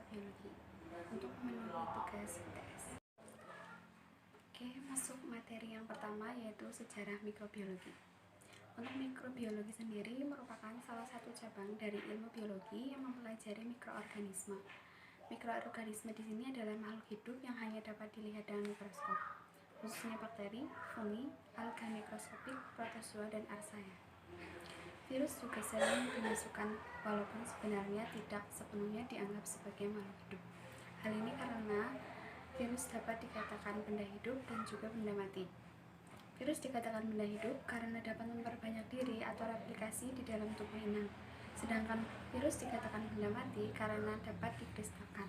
mikrobiologi untuk memenuhi tugas UTS. Oke, masuk materi yang pertama yaitu sejarah mikrobiologi. Untuk mikrobiologi sendiri merupakan salah satu cabang dari ilmu biologi yang mempelajari mikroorganisme. Mikroorganisme di sini adalah makhluk hidup yang hanya dapat dilihat dengan mikroskop, khususnya bakteri, fungi, alga mikroskopik, protozoa, dan archaea. Virus juga sering dimasukkan walaupun sebenarnya tidak sepenuhnya dianggap sebagai makhluk hidup. Hal ini karena virus dapat dikatakan benda hidup dan juga benda mati. Virus dikatakan benda hidup karena dapat memperbanyak diri atau replikasi di dalam tubuh inang, sedangkan virus dikatakan benda mati karena dapat dikristalkan.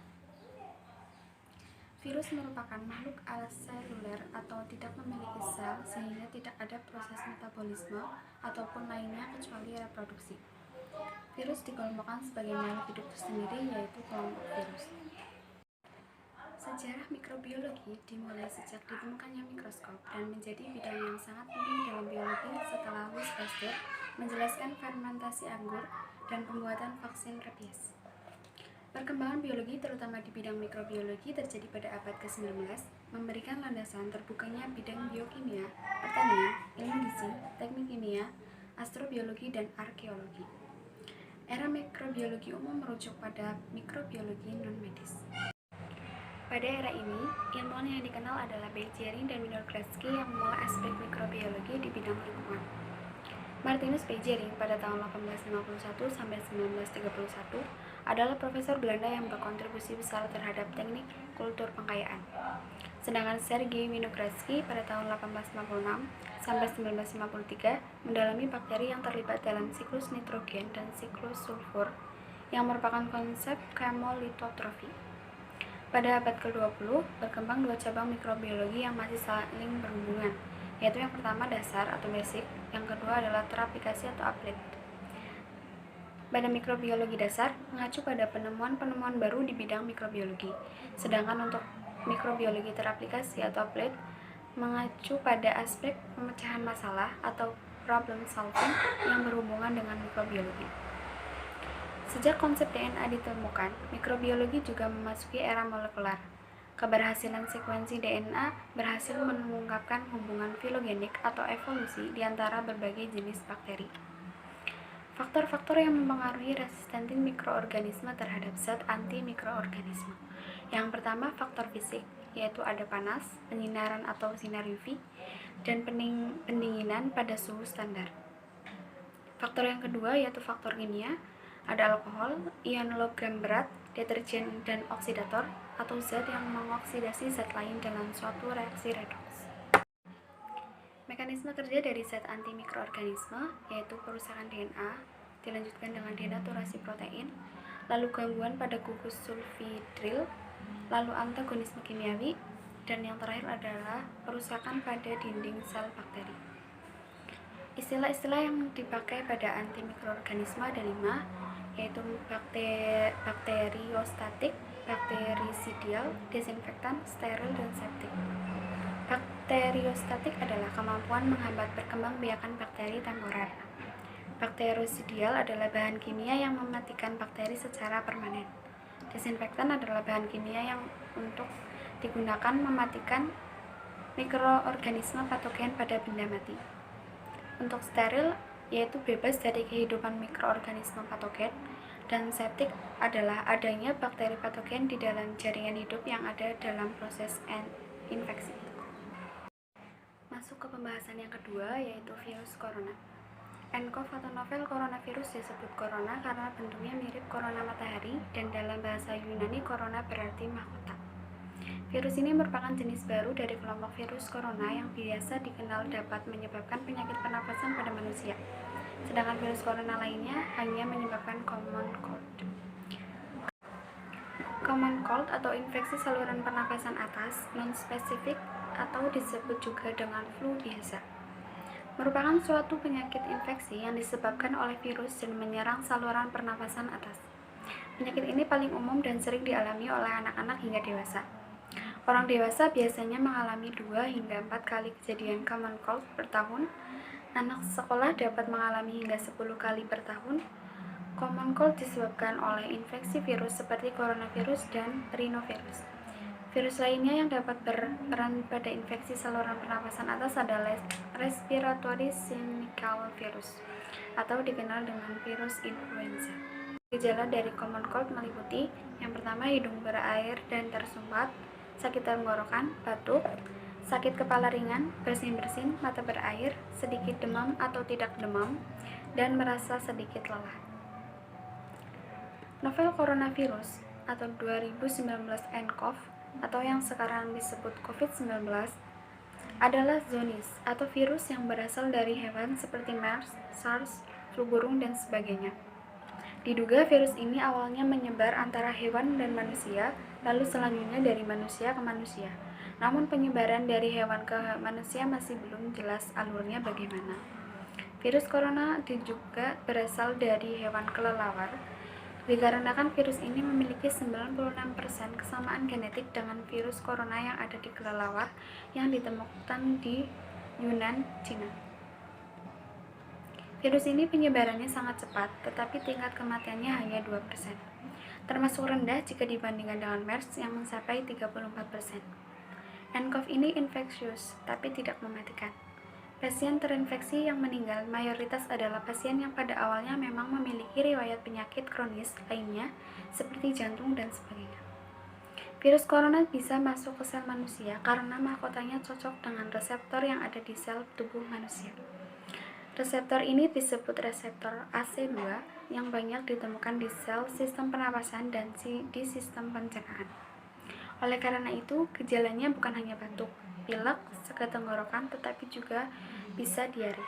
Virus merupakan makhluk aseluler atau tidak memiliki sel sehingga tidak ada proses metabolisme ataupun lainnya kecuali reproduksi. Virus dikelompokkan sebagai makhluk hidup tersendiri yaitu kelompok virus. Sejarah mikrobiologi dimulai sejak ditemukannya mikroskop dan menjadi bidang yang sangat penting dalam biologi setelah Louis Pasteur menjelaskan fermentasi anggur dan pembuatan vaksin rabies. Perkembangan biologi terutama di bidang mikrobiologi terjadi pada abad ke-19, memberikan landasan terbukanya bidang biokimia, pertanian, ilmu gizi, teknik kimia, astrobiologi, dan arkeologi. Era mikrobiologi umum merujuk pada mikrobiologi non-medis. Pada era ini, ilmuwan yang dikenal adalah Bergering dan Winogradsky yang memulai aspek mikrobiologi di bidang lingkungan. Martinus Bergering pada tahun 1851 sampai 1931 adalah profesor Belanda yang berkontribusi besar terhadap teknik kultur pengkayaan. Sedangkan Sergei Winogradsky pada tahun 1856 sampai 1953 mendalami bakteri yang terlibat dalam siklus nitrogen dan siklus sulfur yang merupakan konsep chemolithotrofi. Pada abad ke-20 berkembang dua cabang mikrobiologi yang masih saling berhubungan, yaitu yang pertama dasar atau basic, yang kedua adalah teraplikasi atau applied. Pada mikrobiologi dasar mengacu pada penemuan-penemuan baru di bidang mikrobiologi, sedangkan untuk mikrobiologi teraplikasi atau applied mengacu pada aspek pemecahan masalah atau problem solving yang berhubungan dengan mikrobiologi. Sejak konsep DNA ditemukan, mikrobiologi juga memasuki era molekuler. Keberhasilan sekuensi DNA berhasil mengungkapkan hubungan filogenik atau evolusi di antara berbagai jenis bakteri. Faktor-faktor yang mempengaruhi resistensi mikroorganisme terhadap zat anti-mikroorganisme. Yang pertama, faktor fisik, yaitu ada panas, penyinaran atau sinar UV, dan pendinginan pada suhu standar. Faktor yang kedua yaitu faktor kimia, ada alkohol, ion logam berat, deterjen, dan oksidator, atau zat yang mengoksidasi zat lain dalam suatu reaksi redoks. Mekanisme kerja dari zat anti-mikroorganisme yaitu kerusakan DNA, dilanjutkan dengan denaturasi protein, lalu gangguan pada gugus sulfidril, lalu antagonisme kimiawi, dan yang terakhir adalah kerusakan pada dinding sel bakteri. Istilah-istilah yang dipakai pada antimikroorganisme ada 5, yaitu bakteriostatik, bakterisidial, desinfektan, steril, dan septik. Bakteriostatik adalah kemampuan menghambat perkembangbiakan bakteri temporer. Bakterisidial adalah bahan kimia yang mematikan bakteri secara permanen. Desinfektan adalah bahan kimia yang untuk digunakan mematikan mikroorganisme patogen pada benda mati. Untuk steril, yaitu bebas dari kehidupan mikroorganisme patogen, dan septik adalah adanya bakteri patogen di dalam jaringan hidup yang ada dalam proses infeksi. Masuk ke pembahasan yang kedua, yaitu virus corona. nCoV atau novel coronavirus disebut corona karena bentuknya mirip corona matahari dan dalam bahasa Yunani corona berarti mahkota. Virus ini merupakan jenis baru dari kelompok virus corona yang biasa dikenal dapat menyebabkan penyakit pernapasan pada manusia. Sedangkan virus corona lainnya hanya menyebabkan common cold. Common cold atau infeksi saluran pernapasan atas, non-spesifik atau disebut juga dengan flu biasa, merupakan suatu penyakit infeksi yang disebabkan oleh virus dan menyerang saluran pernapasan atas. Penyakit ini paling umum dan sering dialami oleh anak-anak hingga dewasa. Orang dewasa biasanya mengalami 2 hingga 4 kali kejadian common cold per tahun. Anak sekolah dapat mengalami hingga 10 kali per tahun. Common cold disebabkan oleh infeksi virus seperti coronavirus dan rhinovirus. Virus lainnya yang dapat berperan pada infeksi saluran pernapasan atas adalah respiratory syncytial virus atau dikenal dengan virus influenza. Gejala dari common cold meliputi yang pertama hidung berair dan tersumbat, sakit tenggorokan, batuk, sakit kepala ringan, bersin-bersin, mata berair, sedikit demam atau tidak demam, dan merasa sedikit lelah. Novel coronavirus atau 2019 nCoV atau yang sekarang disebut COVID-19 adalah zoonosis atau virus yang berasal dari hewan seperti MERS, SARS, flu burung, dan sebagainya. Diduga virus ini awalnya menyebar antara hewan dan manusia, lalu selanjutnya dari manusia ke manusia. Namun penyebaran dari hewan ke manusia masih belum jelas alurnya bagaimana. Virus corona juga berasal dari hewan kelelawar, dikarenakan virus ini memiliki 96% kesamaan genetik dengan virus corona yang ada di kelelawar yang ditemukan di Yunnan, Cina. Virus ini penyebarannya sangat cepat, tetapi tingkat kematiannya hanya 2%, termasuk rendah jika dibandingkan dengan MERS yang mencapai 34%. nCoV ini infeksius, tapi tidak mematikan. Pasien terinfeksi yang meninggal mayoritas adalah pasien yang pada awalnya memang memiliki riwayat penyakit kronis lainnya seperti jantung dan sebagainya. Virus corona bisa masuk ke sel manusia karena mahkotanya cocok dengan reseptor yang ada di sel tubuh manusia. Reseptor ini disebut reseptor AC2 yang banyak ditemukan di sel sistem pernapasan dan di sistem pencernaan. Oleh karena itu, gejalanya bukan hanya batuk, pilek, sakit tenggorokan, tetapi juga bisa diare.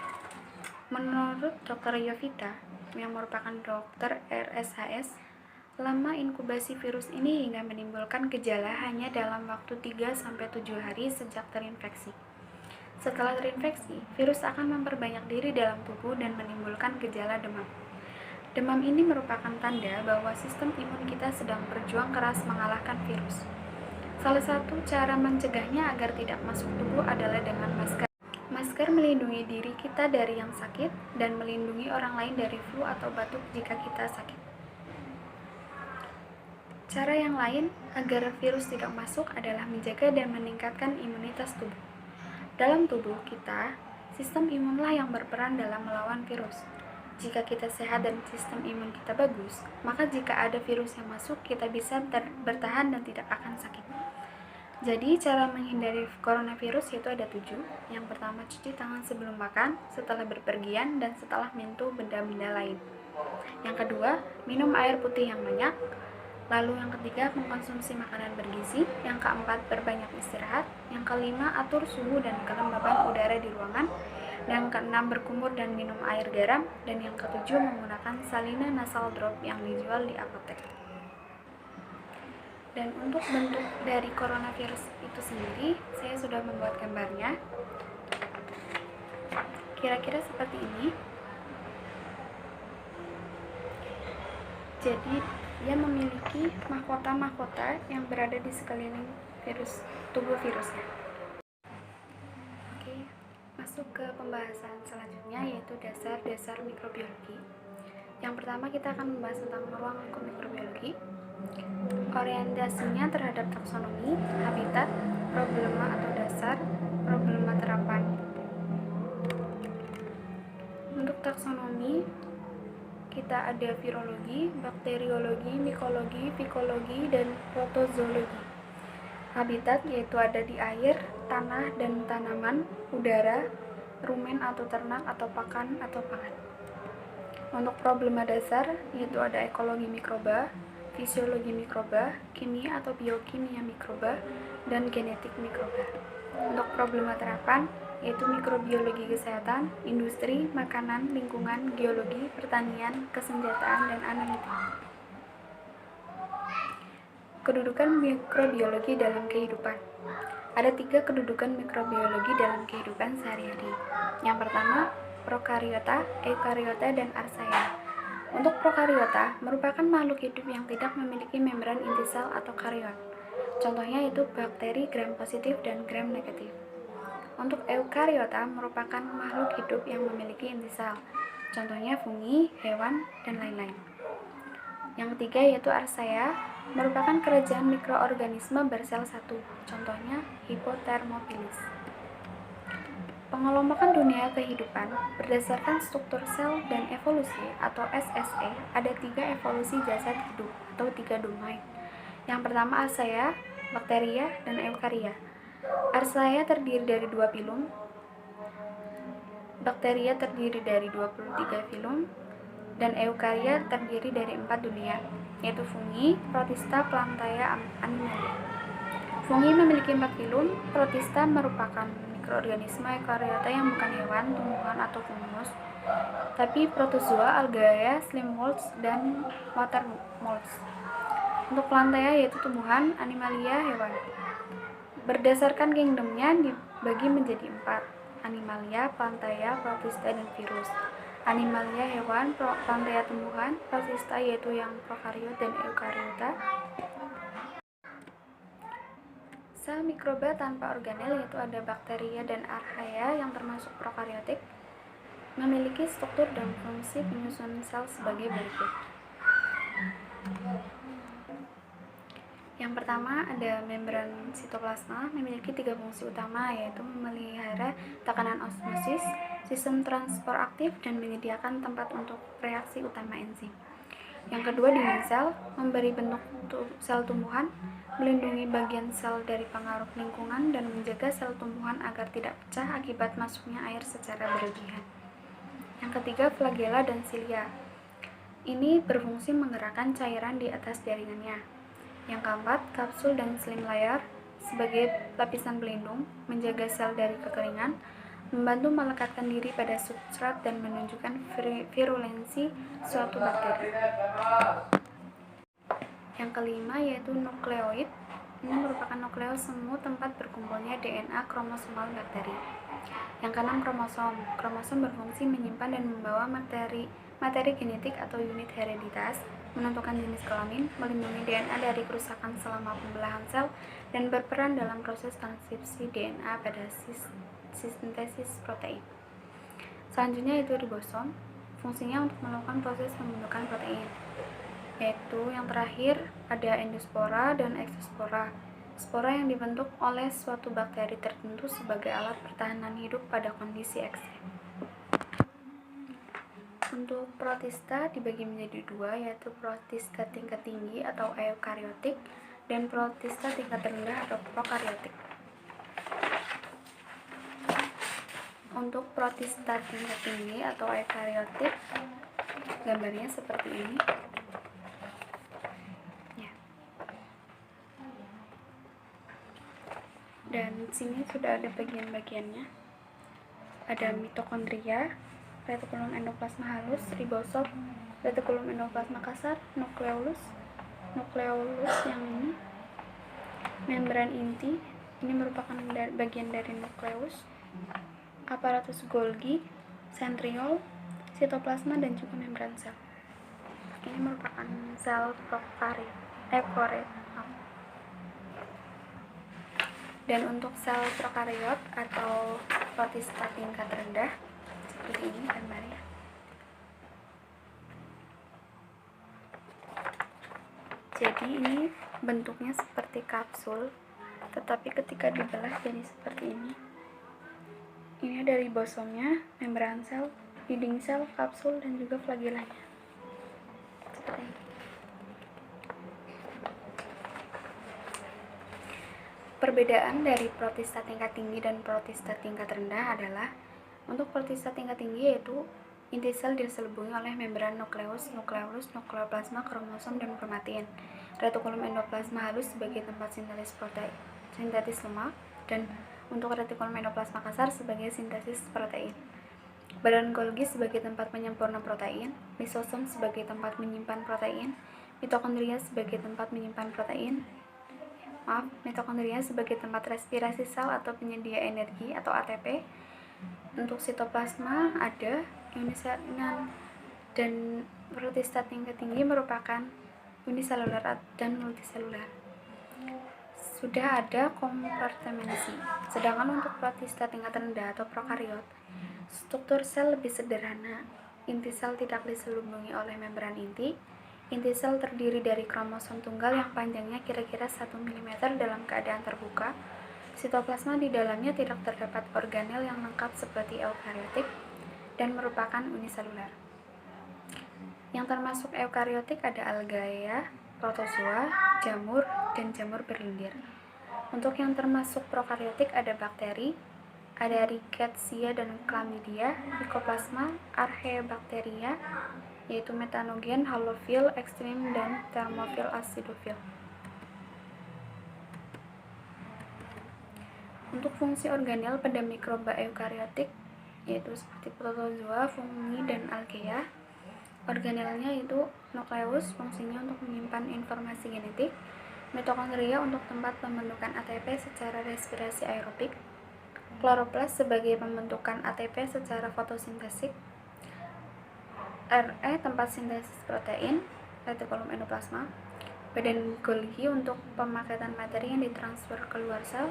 Menurut Dr. Yovita, yang merupakan dokter RSHS, lama inkubasi virus ini hingga menimbulkan gejala hanya dalam waktu 3-7 hari sejak terinfeksi. Setelah terinfeksi, virus akan memperbanyak diri dalam tubuh dan menimbulkan gejala demam. Demam ini merupakan tanda bahwa sistem imun kita sedang berjuang keras mengalahkan virus. Salah satu cara mencegahnya agar tidak masuk tubuh adalah dengan masker. Masker melindungi diri kita dari yang sakit dan melindungi orang lain dari flu atau batuk jika kita sakit. Cara yang lain agar virus tidak masuk adalah menjaga dan meningkatkan imunitas tubuh. Dalam tubuh kita, sistem imunlah yang berperan dalam melawan virus. Jika kita sehat dan sistem imun kita bagus, maka jika ada virus yang masuk, kita bisa bertahan dan tidak akan sakit. Jadi, cara menghindari coronavirus yaitu ada 7. Yang pertama, cuci tangan sebelum makan, setelah berpergian, dan setelah menyentuh benda-benda lain. Yang kedua, minum air putih yang banyak. Lalu yang ketiga, mengkonsumsi makanan bergizi. Yang keempat, berbanyak istirahat. Yang kelima, atur suhu dan kelembaban udara di ruangan. Dan yang keenam, berkumur dan minum air garam. Dan yang ketujuh, menggunakan salina nasal drop yang dijual di apotek. Dan untuk bentuk dari coronavirus itu sendiri, saya sudah membuat gambarnya. Kira-kira seperti ini. Jadi, dia memiliki mahkota-mahkota yang berada di sekeliling tubuh virusnya. Oke, masuk ke pembahasan selanjutnya yaitu dasar-dasar mikrobiologi. Yang pertama kita akan membahas tentang ruang lingkup mikrobiologi. Orientasinya terhadap taksonomi, habitat, problema atau dasar, problema terapan. Untuk taksonomi, kita ada virologi, bakteriologi, mikologi, fikologi, dan protozoologi. Habitat yaitu ada di air, tanah dan tanaman, udara, rumen atau ternak atau pakan atau pangan. Untuk problema dasar yaitu ada ekologi mikroba, fisiologi mikroba, kimia atau biokimia mikroba, dan genetik mikroba. Untuk problema terapan yaitu mikrobiologi kesehatan, industri, makanan, lingkungan, geologi, pertanian, kesenjataan, dan analitik. Kedudukan mikrobiologi dalam kehidupan. Ada 3 kedudukan mikrobiologi dalam kehidupan sehari-hari. Yang pertama, prokariota, eukariota, dan archaea. Untuk prokariota merupakan makhluk hidup yang tidak memiliki membran inti sel atau karion. Contohnya yaitu bakteri gram positif dan gram negatif. Untuk eukariota merupakan makhluk hidup yang memiliki inti sel. Contohnya fungi, hewan, dan lain-lain. Yang ketiga yaitu Archaea, merupakan kerajaan mikroorganisme bersel satu, contohnya Hippotermophilis. Pengelompokan dunia kehidupan berdasarkan struktur sel dan evolusi atau SSE, ada 3 evolusi jasad hidup atau 3 domain. Yang pertama Archaea, bakteria, dan eukarya. Archaea terdiri dari 2 filum, bakteria terdiri dari 23 filum, dan eukarya terdiri dari 4 dunia, yaitu fungi, protista, plantaya, animalia. Fungi memiliki 4 filum. Protista merupakan mikroorganisme eukaryota yang bukan hewan, tumbuhan, atau fungus, tapi protozoa, algae, slime molds, dan water molds. Untuk plantaya yaitu tumbuhan, animalia hewan. Berdasarkan kingdomnya dibagi menjadi 4: animalia, plantaya, protista, dan virus. Animalia hewan, plantaya tumbuhan, protista yaitu yang prokariot dan eukariota. Sel mikroba tanpa organel yaitu ada bakteria dan archaea yang termasuk prokariotik, memiliki struktur dan fungsi penyusun sel sebagai berikut. Yang pertama ada membran sitoplasma, memiliki 3 fungsi utama, yaitu memelihara tekanan osmosis, sistem transport aktif, dan menyediakan tempat untuk reaksi utama enzim. Yang kedua dinding sel, memberi bentuk sel tumbuhan, melindungi bagian sel dari pengaruh lingkungan, dan menjaga sel tumbuhan agar tidak pecah akibat masuknya air secara berlebihan. Yang ketiga flagella dan cilia, ini berfungsi menggerakkan cairan di atas jaringannya. Yang keempat kapsul dan slim layer, sebagai lapisan pelindung, menjaga sel dari kekeringan, membantu melekatkan diri pada substrat dan menunjukkan virulensi suatu bakteri. Yang kelima yaitu nukleoid, ini merupakan nukleus semu tempat berkumpulnya DNA kromosomal bakteri. Yang keenam kromosom, kromosom berfungsi menyimpan dan membawa materi genetik atau unit hereditas, menentukan jenis kelamin, melindungi DNA dari kerusakan selama pembelahan sel, dan berperan dalam proses transkripsi DNA pada sintesis protein. Selanjutnya yaitu ribosom, fungsinya untuk melakukan proses pembentukan protein. Yaitu yang terakhir ada endospora dan eksospora, spora yang dibentuk oleh suatu bakteri tertentu sebagai alat pertahanan hidup pada kondisi ekstrem. Untuk protista dibagi menjadi 2, yaitu protista tingkat tinggi atau eukariotik dan protista tingkat rendah atau prokariotik. Untuk protista tingkat tinggi atau eukariotik, gambarnya seperti ini. Dan sini sudah ada bagian-bagiannya. Ada mitokondria, retikulum endoplasma halus, ribosom, retikulum endoplasma kasar, nukleolus yang ini, membran inti, ini merupakan bagian dari nukleus, aparatus Golgi, sentriol, sitoplasma, dan juga membran sel. Ini merupakan sel eukaryot. Dan untuk sel prokariot atau protista tingkat rendah seperti ini gambarnya. Jadi ini bentuknya seperti kapsul, tetapi ketika dibelah jadi seperti ini. Ini ada ribosomnya, membran sel, dinding sel, kapsul, dan juga flagellanya. Seperti ini. Perbedaan dari protista tingkat tinggi dan protista tingkat rendah adalah untuk protista tingkat tinggi yaitu inti sel diselubungi oleh membran nukleus, nukleoplasma, kromosom, dan kromatin. Retikulum endoplasma halus sebagai tempat sintetis lemak, dan untuk retikulum endoplasma kasar sebagai sintesis protein. Badan Golgi sebagai tempat penyempurna protein, lisosom sebagai tempat menyimpan protein, mitokondria sebagai tempat menyimpan protein. Mitokondria sebagai tempat respirasi sel atau penyedia energi atau ATP. Untuk sitoplasma ada uniselular, dan protista tingkat tinggi merupakan uniselular dan multiselular. Sudah ada kompartementasi. Sedangkan untuk protista tingkat rendah atau prokariot, struktur sel lebih sederhana. Inti sel tidak diselubungi oleh membran inti. Inti sel terdiri dari kromosom tunggal yang panjangnya kira-kira 1 mm dalam keadaan terbuka. Sitoplasma di dalamnya tidak terdapat organel yang lengkap seperti eukariotik dan merupakan uniseluler. Yang termasuk eukariotik ada algae, protozoa, jamur, dan jamur berlendir. Untuk yang termasuk prokariotik ada bakteri, ada rickettsia dan chlamydia, mycoplasma, archaebacteria, yaitu metanogen, halofil, ekstrim, dan thermofil acidofil. Untuk fungsi organel pada mikroba eukariotik, yaitu seperti protozoa, fungi, dan algae, organelnya yaitu nukleus, fungsinya untuk menyimpan informasi genetik, mitokondria untuk tempat pembentukan ATP secara respirasi aerobik, kloroplas sebagai pembentukan ATP secara fotosintesis, RE tempat sintesis protein, retikulum endoplasma, badan Golgi untuk pemakaian materi yang ditransfer keluar sel,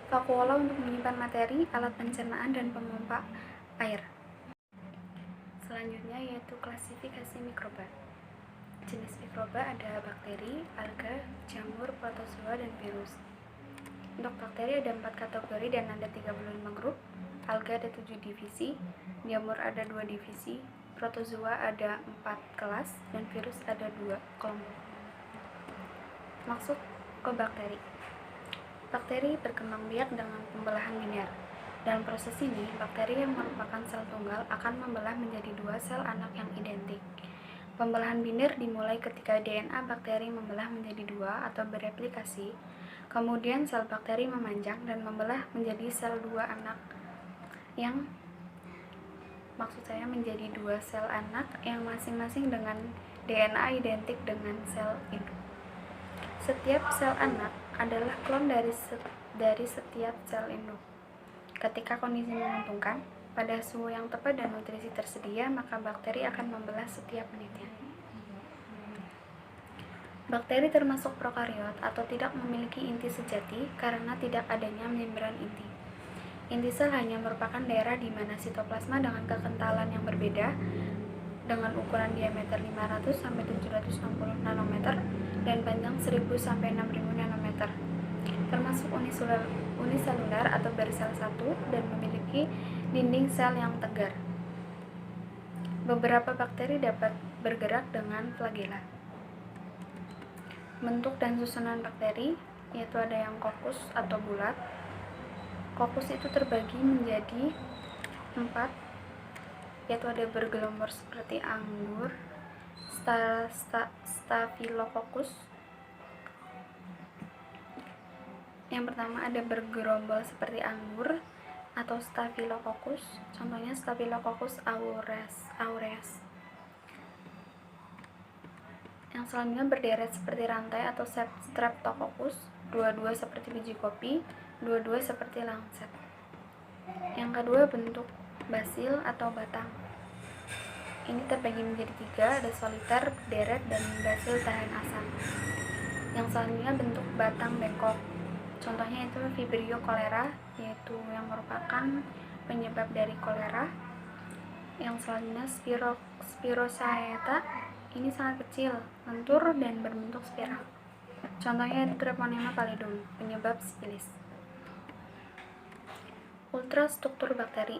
vakuola untuk menyimpan materi, alat pencernaan, dan pemompa air. Selanjutnya yaitu klasifikasi mikroba. Jenis mikroba ada bakteri, alga, jamur, protozoa, dan virus. Untuk bakteri ada 4 kategori dan ada 35 grup. Alga ada 7 divisi, jamur ada 2 divisi, protozoa ada 4 kelas, dan virus ada 2 kelompok. Maksud ke bakteri. Bakteri berkembang biak dengan pembelahan biner. Dalam proses ini, bakteri yang merupakan sel tunggal akan membelah menjadi 2 sel anak yang identik. Pembelahan biner dimulai ketika DNA bakteri membelah menjadi 2 atau bereplikasi. Kemudian sel bakteri memanjang dan membelah menjadi sel 2 anak yang menjadi 2 sel anak yang masing-masing dengan DNA identik dengan sel induk. Setiap sel anak adalah klon dari setiap sel induk. Ketika kondisi menguntungkan, pada suhu yang tepat dan nutrisi tersedia, maka bakteri akan membelah setiap menitnya. Bakteri termasuk prokariot atau tidak memiliki inti sejati karena tidak adanya membran inti. Inti sel hanya merupakan daerah di mana sitoplasma dengan kekentalan yang berbeda dengan ukuran diameter 500 sampai 760 nanometer dan panjang 1000 sampai 6000 nanometer. Termasuk uniseluler atau bersel satu dan memiliki dinding sel yang tegar. Beberapa bakteri dapat bergerak dengan flagela. Bentuk dan susunan bakteri yaitu ada yang kokus atau bulat. Kokus itu terbagi menjadi 4, yaitu ada bergelombor seperti anggur, Staphylococcus. Yang pertama ada bergerombol seperti anggur atau Staphylococcus, contohnya Staphylococcus aureus. Yang selanjutnya berderet seperti rantai atau Streptococcus, dua-dua seperti biji kopi, dua-dua seperti lancet. Yang kedua bentuk basil atau batang. Ini terbagi menjadi 3, ada soliter, berderet, dan basil tahan asam. Yang selanjutnya bentuk batang bengkok. Contohnya itu Vibrio cholera, yaitu yang merupakan penyebab dari kolera. Yang selanjutnya Spirochaeta, ini sangat kecil, lentur, dan berbentuk spiral. Contohnya Treponema pallidum, penyebab sipilis. Ultrastruktur bakteri.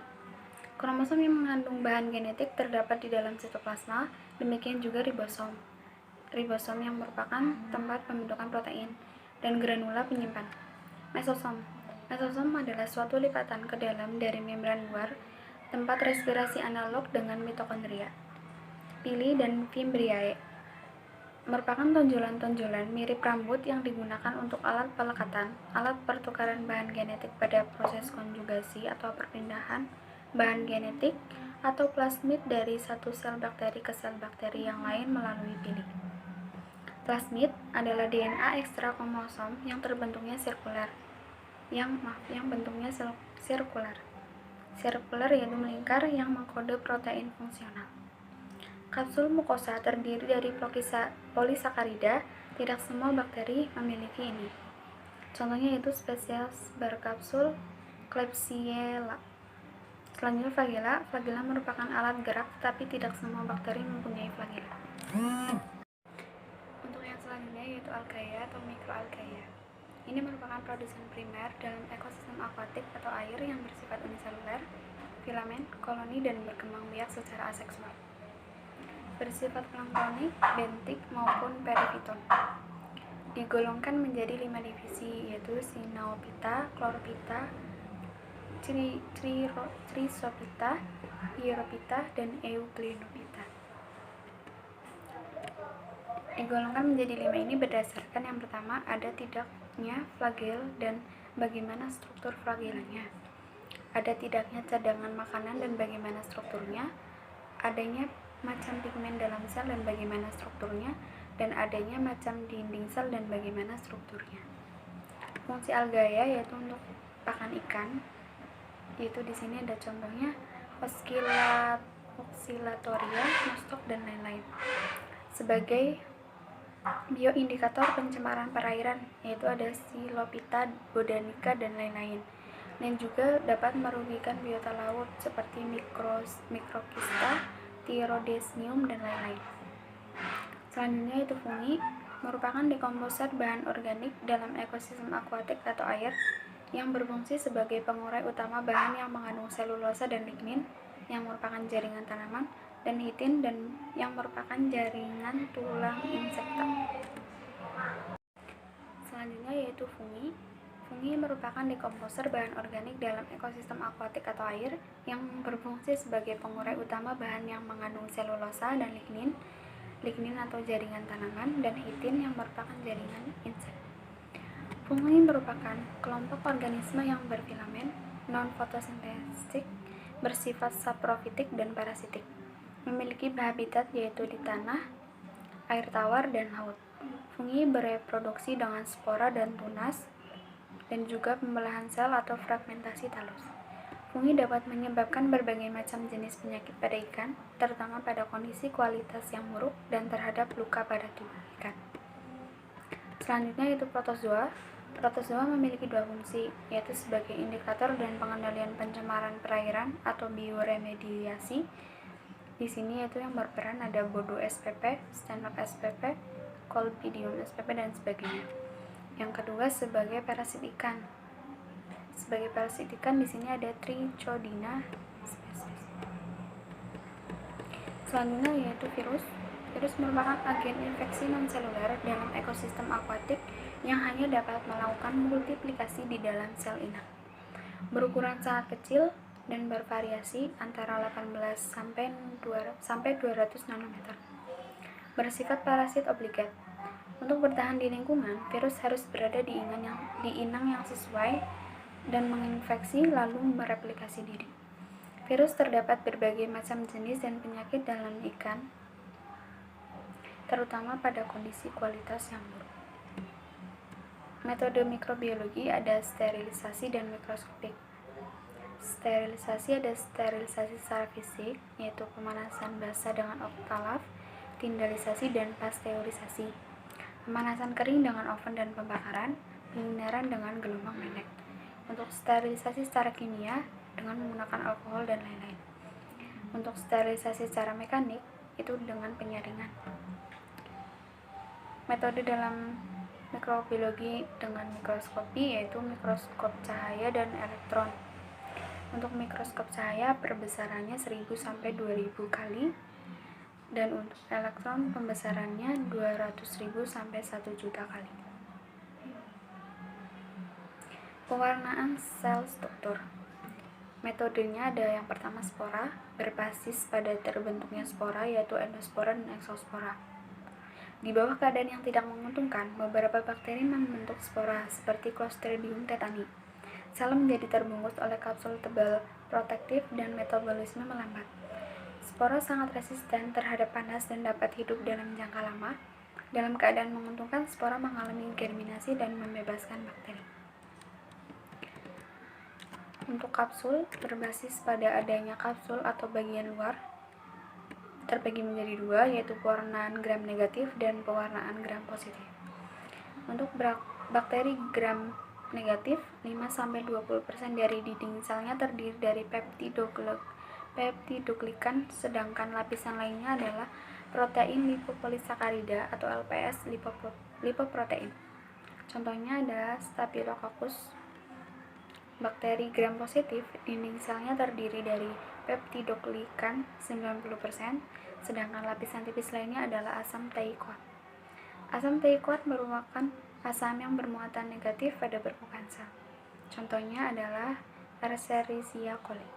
Kromosom yang mengandung bahan genetik terdapat di dalam sitoplasma, demikian juga ribosom. Ribosom yang merupakan tempat pembentukan protein dan granula penyimpan. Mesosom. Mesosom adalah suatu lipatan ke dalam dari membran luar, tempat respirasi analog dengan mitokondria. Pili dan Fimbriae merupakan tonjolan-tonjolan mirip rambut yang digunakan untuk alat pelekatan, alat pertukaran bahan genetik pada proses konjugasi atau perpindahan bahan genetik, atau plasmid dari satu sel bakteri ke sel bakteri yang lain melalui pili. Plasmid adalah DNA ekstra kromosom yang terbentuknya sirkular. Yang bentuknya sirkular. Sirkular yaitu melingkar yang mengkode protein fungsional. Kapsul mukosa terdiri dari polisakarida, tidak semua bakteri memiliki ini. Contohnya yaitu spesies berkapsul Klebsiella. Selanjutnya flagela. Flagela merupakan alat gerak, tetapi tidak semua bakteri mempunyai flagela. Selanjutnya yaitu algae atau mikroalgae. Ini merupakan produsen primer dalam ekosistem akuatik atau air yang bersifat uniseluler, filamen, koloni, dan berkembang biak secara aseksual. Bersifat planktonik, bentik, maupun perifiton. Digolongkan menjadi 5 divisi, yaitu Cynopita, Chloropita, Chrysopita, Hieropita, dan Euglenopita. Digolongkan menjadi 5 ini berdasarkan yang pertama ada tidaknya flagel dan bagaimana struktur flagelnya, ada tidaknya cadangan makanan dan bagaimana strukturnya, adanya macam pigmen dalam sel dan bagaimana strukturnya, dan adanya macam dinding sel dan bagaimana strukturnya. Fungsi algae yaitu untuk pakan ikan, yaitu di sini ada contohnya Oscillatoria, nostoc, dan lain-lain. Sebagai bioindikator pencemaran perairan, yaitu ada Silopita, Bodanica, dan lain-lain. Dan juga dapat merugikan biota laut seperti Microkista, Thyrodesmium, dan lain-lain. Selanjutnya itu fungi, merupakan dekomposer bahan organik dalam ekosistem akuatik atau air yang berfungsi sebagai pengurai utama bahan yang mengandung selulosa dan lignin yang merupakan jaringan tanaman, dan hitin dan yang merupakan jaringan tulang insekta. Selanjutnya yaitu fungi. Fungi merupakan dekomposer bahan organik dalam ekosistem akuatik atau air yang berfungsi sebagai pengurai utama bahan yang mengandung selulosa dan lignin atau jaringan tanaman, dan hitin yang merupakan jaringan insek. Fungi merupakan kelompok organisme yang berfilamen, non-fotosintetik, bersifat saprofitik dan parasitik. Memiliki habitat yaitu di tanah, air tawar, dan laut. Fungi bereproduksi dengan spora dan tunas, dan juga pembelahan sel atau fragmentasi talus. Fungi dapat menyebabkan berbagai macam jenis penyakit pada ikan, terutama pada kondisi kualitas yang buruk dan terhadap luka pada tubuh ikan. Selanjutnya yaitu protozoa. Protozoa memiliki 2 fungsi, yaitu sebagai indikator dan pengendalian pencemaran perairan atau bioremediasi. Di sini yaitu yang berperan ada Bodo spp, Stenok spp, Colpidium spp, dan sebagainya. Yang kedua sebagai parasit ikan. Sebagai parasit ikan di sini ada Trichodina species. Selanjutnya yaitu virus. Virus merupakan agen infeksi non-seluler dalam ekosistem akuatik yang hanya dapat melakukan multiplikasi di dalam sel inang. Berukuran sangat kecil dan bervariasi antara 18 sampai 200 nanometer. Bersifat parasit obligat. Untuk bertahan di lingkungan, virus harus berada di inang yang sesuai dan menginfeksi lalu mereplikasi diri. Virus terdapat berbagai macam jenis dan penyakit dalam ikan, terutama pada kondisi kualitas yang buruk. Metode mikrobiologi ada sterilisasi dan mikroskopik. Sterilisasi ada sterilisasi secara fisik, yaitu pemanasan basah dengan oktav, tindalisasi, dan pasteurisasi. Pemanasan kering dengan oven dan pembakaran, penyinaran dengan gelombang pendek. Untuk sterilisasi secara kimia dengan menggunakan alkohol dan lain-lain. Untuk sterilisasi secara mekanik itu dengan penyaringan. Metode dalam mikrobiologi dengan mikroskopi yaitu mikroskop cahaya dan elektron. Untuk mikroskop cahaya perbesarannya 1000 sampai 2000 kali, dan untuk elektron pembesarannya 200.000 sampai 1 juta kali. Pewarnaan sel struktur. Metodenya ada yang pertama spora, berbasis pada terbentuknya spora yaitu endospora dan exospora. Di bawah keadaan yang tidak menguntungkan, beberapa bakteri membentuk spora seperti Clostridium tetani. Sel menjadi terbungkus oleh kapsul tebal protektif dan metabolisme melambat. Spora sangat resisten terhadap panas dan dapat hidup dalam jangka lama. Dalam keadaan menguntungkan, spora mengalami germinasi dan membebaskan bakteri. Untuk kapsul, berbasis pada adanya kapsul atau bagian luar, terbagi menjadi 2, yaitu pewarnaan gram negatif dan pewarnaan gram positif. Untuk bakteri gram negatif, 5-20% dari dinding selnya terdiri dari peptidoglikan, sedangkan lapisan lainnya adalah protein lipopolisakarida atau LPS, lipoprotein. Contohnya adalah Staphylococcus. Bakteri gram positif, dinding selnya terdiri dari peptidoglikan 90%, sedangkan lapisan tipis lainnya adalah asam teichot. Asam teichot merupakan asam yang bermuatan negatif pada permukaan sel. Contohnya adalah Escherichia coli.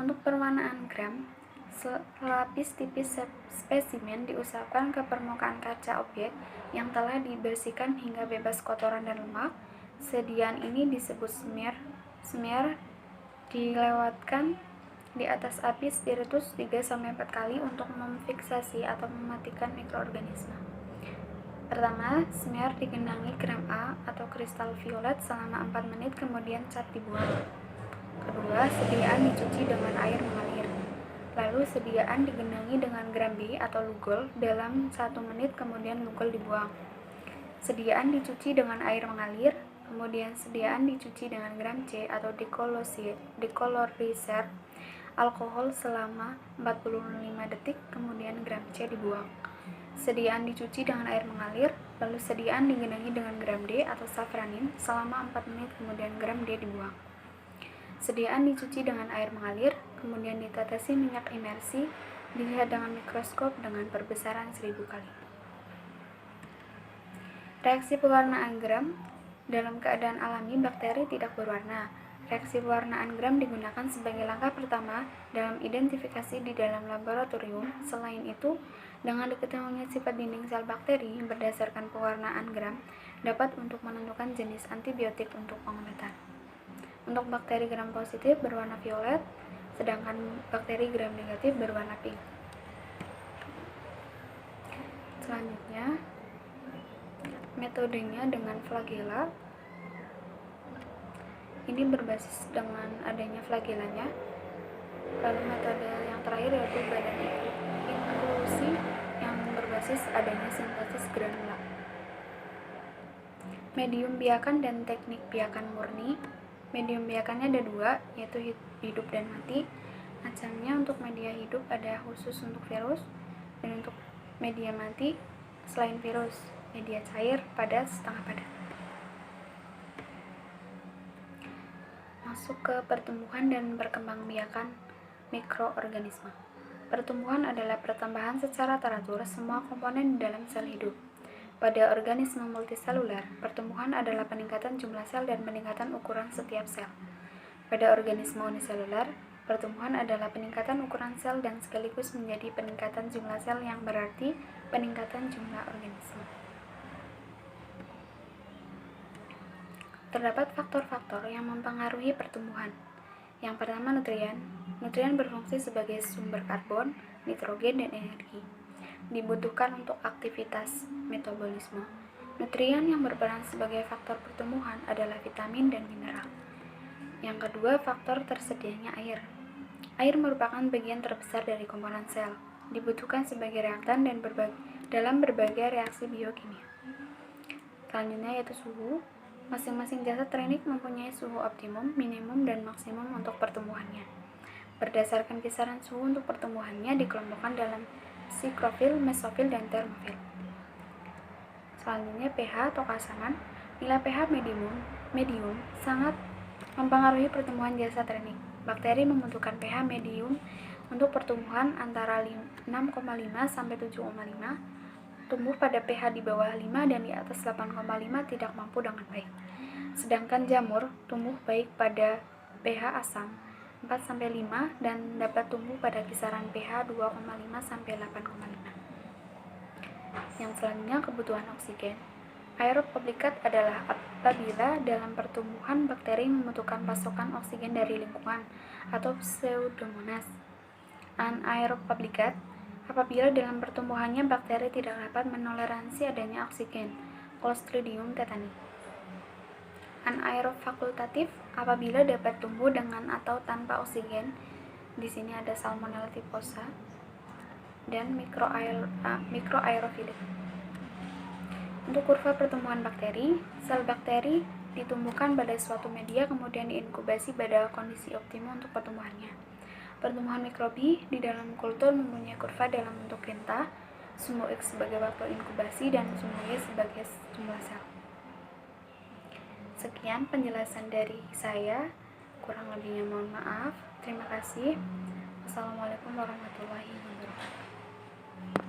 Untuk perwarnaan gram, selapis tipis spesimen diusapkan ke permukaan kaca objek yang telah dibersihkan hingga bebas kotoran dan lemak. Sediaan ini disebut smear. Smear dilewatkan di atas api spiritus 3-4 kali untuk memfiksasi atau mematikan mikroorganisme. Pertama, smear digenangi krem A atau kristal violet selama 4 menit, kemudian cat dibuang. Kedua, sediaan dicuci dengan air mengalir. Lalu sediaan digenangi dengan gram B atau lugol dalam 1 menit, kemudian lugol dibuang. Sediaan dicuci dengan air mengalir, kemudian sediaan dicuci dengan gram C atau decolorizer alkohol selama 45 detik, kemudian gram C dibuang. Sediaan dicuci dengan air mengalir, lalu sediaan digenangi dengan gram D atau safranin selama 4 menit, kemudian gram D dibuang. Sediaan dicuci dengan air mengalir, kemudian ditetesi minyak imersi, dilihat dengan mikroskop dengan perbesaran 1000 kali. Reaksi pewarnaan gram. Dalam keadaan alami, bakteri tidak berwarna. Reaksi pewarnaan gram digunakan sebagai langkah pertama dalam identifikasi di dalam laboratorium. Selain itu, dengan diketahuinya sifat dinding sel bakteri berdasarkan pewarnaan gram, dapat untuk menentukan jenis antibiotik untuk pengobatan. Untuk bakteri gram positif berwarna violet, sedangkan bakteri gram negatif berwarna pink. Selanjutnya, metodenya dengan flagela. Ini berbasis dengan adanya flagelanya. Lalu metode yang terakhir yaitu badan inklusi yang berbasis adanya sintesis granula. Medium biakan dan teknik biakan murni. Medium biakannya ada 2, yaitu hidup dan mati. Macamnya untuk media hidup ada khusus untuk virus, dan untuk media mati selain virus, media cair, padat, setengah padat. Masuk ke pertumbuhan dan perkembangbiakan mikroorganisme. Pertumbuhan adalah pertambahan secara teratur semua komponen di dalam sel hidup. Pada organisme multiseluler, pertumbuhan adalah peningkatan jumlah sel dan peningkatan ukuran setiap sel. Pada organisme uniseluler, pertumbuhan adalah peningkatan ukuran sel dan sekaligus menjadi peningkatan jumlah sel yang berarti peningkatan jumlah organisme. Terdapat faktor-faktor yang mempengaruhi pertumbuhan. Yang pertama, nutrien. Nutrien berfungsi sebagai sumber karbon, nitrogen, dan energi. Dibutuhkan untuk aktivitas metabolisme. Nutrien yang berperan sebagai faktor pertumbuhan adalah vitamin dan mineral. Yang kedua, faktor tersedianya air. Air merupakan bagian terbesar dari komponen sel. Dibutuhkan sebagai reaktan dan dalam berbagai reaksi biokimia. Selanjutnya yaitu suhu. Masing-masing jasad trinik mempunyai suhu optimum, minimum, dan maksimum untuk pertumbuhannya. Berdasarkan kisaran suhu untuk pertumbuhannya dikelompokkan dalam psikrofil, mesofil, dan termofil. Selanjutnya pH atau keasaman. Nilai pH medium sangat mempengaruhi pertumbuhan jasad trinik. Bakteri membutuhkan pH medium untuk pertumbuhan antara 6,5 sampai 7,5. Tumbuh pada pH di bawah 5 dan di atas 8,5 tidak mampu dengan baik. Sedangkan jamur tumbuh baik pada pH asam 4-5 dan dapat tumbuh pada kisaran pH 2,5 sampai 8,5. Yang selanjutnya kebutuhan oksigen. Aerob obligat adalah apabila dalam pertumbuhan bakteri membutuhkan pasokan oksigen dari lingkungan atau pseudomonas. Anaerob obligat apabila dalam pertumbuhannya bakteri tidak dapat menoleransi adanya oksigen, Clostridium tetani. Anaerob fakultatif apabila dapat tumbuh dengan atau tanpa oksigen. Di sini ada Salmonella typhosa dan mikroaerofila. Untuk kurva pertumbuhan bakteri, sel bakteri ditumbuhkan pada suatu media kemudian diinkubasi pada kondisi optimum untuk pertumbuhannya. Pertumbuhan mikrobi di dalam kultur mempunyai kurva dalam bentuk lintah. sumbu X sebagai waktu inkubasi, dan sumbu Y sebagai jumlah sel. Sekian penjelasan dari saya, kurang lebihnya mohon maaf. Terima kasih. Wassalamualaikum warahmatullahi wabarakatuh.